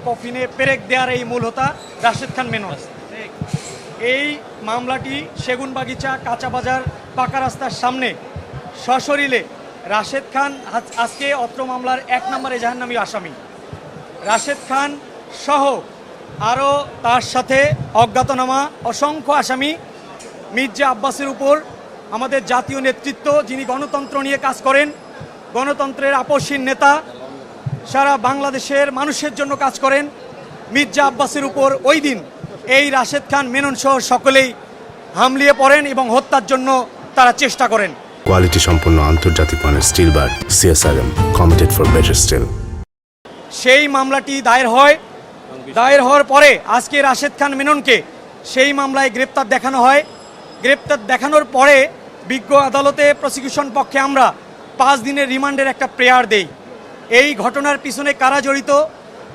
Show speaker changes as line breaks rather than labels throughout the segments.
কফিনে পেরেক দেওয়ার এই মূল হোতা রাশেদ খান মেনন। এই মামলাটি সেগুনবাগিচা কাঁচা বাজার পাকা রাস্তার সামনে সশরীরে রাশেদ খান আজকে অত্র মামলার 1 নম্বর এজাহারনামী আসামি রাশেদ খান সহ আরও তার সাথে অজ্ঞাতনামা অসংখ্য আসামি মির্জা আব্বাসের উপর আমাদের জাতীয় নেতৃত্ব, যিনি গণতন্ত্র নিয়ে কাজ করেন, গণতন্ত্রের আপসহীন নেতা, সারা বাংলাদেশের মানুষের জন্য কাজ করেন, মির্জা আব্বাসের উপর ওই দিন এই রাশেদ খান মেনন সহ সকলেই হামলিয়ে পড়েন এবং হত্যার জন্য তারা চেষ্টা করেন।
কোয়ালিটি সম্পন্ন আন্তর্জাতিক মানের still bar CSRM, committed for better still.
সেই মামলাটি দায়ের হওয়ার পরে আজকে রাশেদ খান মেননকে সেই মামলায় গ্রেপ্তার দেখানো হয়। গ্রেপ্তার দেখানোর পরে বিজ্ঞ আদালতে প্রসিকিউশন পক্ষে আমরা 5 দিনের রিমান্ডের একটা প্রেয়ার দেই। এই ঘটনার পিছনে কারা জড়িত,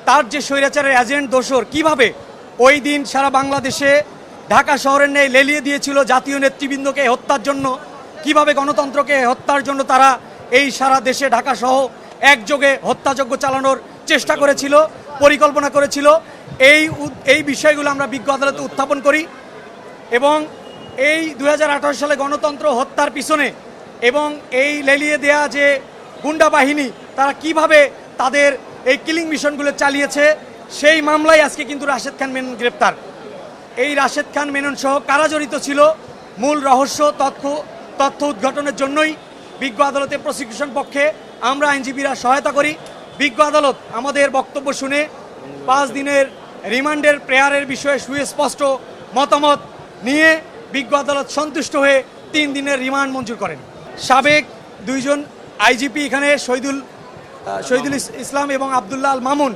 তার যে স্বৈরাচারের এজেন্ট দোসর কিভাবে ওই দিন সারা বাংলাদেশে ঢাকা শহরের ন্যায় লেলিয়ে দিয়েছিল জাতীয় নেতৃবৃন্দকে হত্যার জন্য, কিভাবে গণতন্ত্রকে হত্যার জন্য তারা এই সারা দেশে ঢাকা সহ একযোগে হত্যাযজ্ঞ চালানোর চেষ্টা করেছিল, পরিকল্পনা করেছিল, এই বিষয়গুলো আমরা বিজ্ঞ আদালতে উত্থাপন করি। এবং এই 2018 সালে গণতন্ত্র হত্যার পিছনে এবং এই লেলিয়ে দেয়া যে গুন্ডা বাহিনী তারা কিভাবে তাদের এই কিলিং মিশনগুলো চালিয়েছে, সেই মামলায় আজকে কিন্তু রাশেদ খান মেনন গ্রেপ্তার। এই রাশেদ খান মেনন সহ কারা জড়িত ছিল, মূল রহস্য তথ্য উদ্ঘাটনের জন্যই বিজ্ঞ আদালতে প্রসিকিউশন পক্ষে আমরা আইনজীবীরা সহায়তা করি। বিজ্ঞ আদালত আমাদের বক্তব্য শুনে 5 দিনের রিমান্ডের প্রেয়ারের বিষয়ে সুস্পষ্ট মতামত নিয়ে বিজ্ঞ আদালত সন্তুষ্ট হয়ে 3 দিনের রিমান্ড মঞ্জুর করেন। সাবেক 2 জন আইজিপি এখানে শহীদুল ইসলাম এবং আবদুল্লাহ আল মামুন,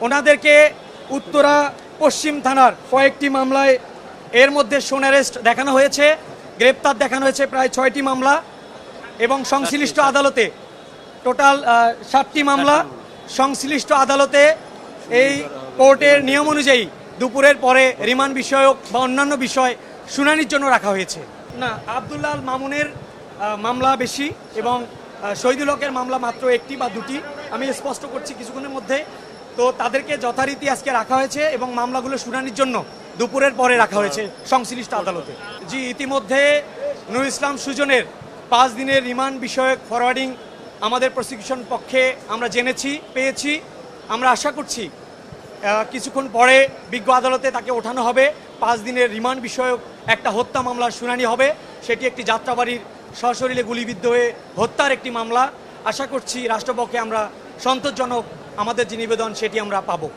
ওনাদেরকে উত্তরা পশ্চিম থানার কয়েকটি মামলায় এর মধ্যে সোন অ্যারেস্ট দেখানো হয়েছে, গ্রেপ্তার দেখানো হয়েছে প্রায় 6টি মামলা এবং সংশ্লিষ্ট আদালতে টোটাল 7টি মামলা সংশ্লিষ্ট আদালতে এই কোর্টের নিয়ম অনুযায়ী দুপুরের পরে রিমান্ড বিষয়ক বা অন্যান্য বিষয় শুনানির জন্য রাখা হয়েছে। না, আবদুল্লাহ আল মামুনের মামলা বেশি এবং শহীদুল হকের মামলা মাত্র 1টি বা 2টি, আমি স্পষ্ট করছি কিছুক্ষণের মধ্যে। তো তাদেরকে যথারীতি আজকে রাখা হয়েছে এবং মামলাগুলো শুনানির জন্য দুপুরের পরে রাখা হয়েছে সংশ্লিষ্ট আদালতে। জি, ইতিমধ্যে নুরুল ইসলাম সুজনের 5 দিনের রিমান্ড বিষয়ক ফরওয়ার্ডিং আমাদের প্রসিকিউশন পক্ষে আমরা পেয়েছি। আমরা আশা করছি কিছুক্ষণ পরে বিজ্ঞ আদালতে তাকে ওঠানো হবে। 5 দিনের রিমান্ড বিষয়ক একটা হত্যা মামলার শুনানি হবে, সেটি একটি যাত্রাবাড়ির সশরীরে গুলিবিদ্ধ হয়ে হত্যার একটি মামলা। আশা করছি রাষ্ট্রপক্ষে আমরা সন্তোষজনক আমাদের যে নিবেদন সেটি আমরা পাবো।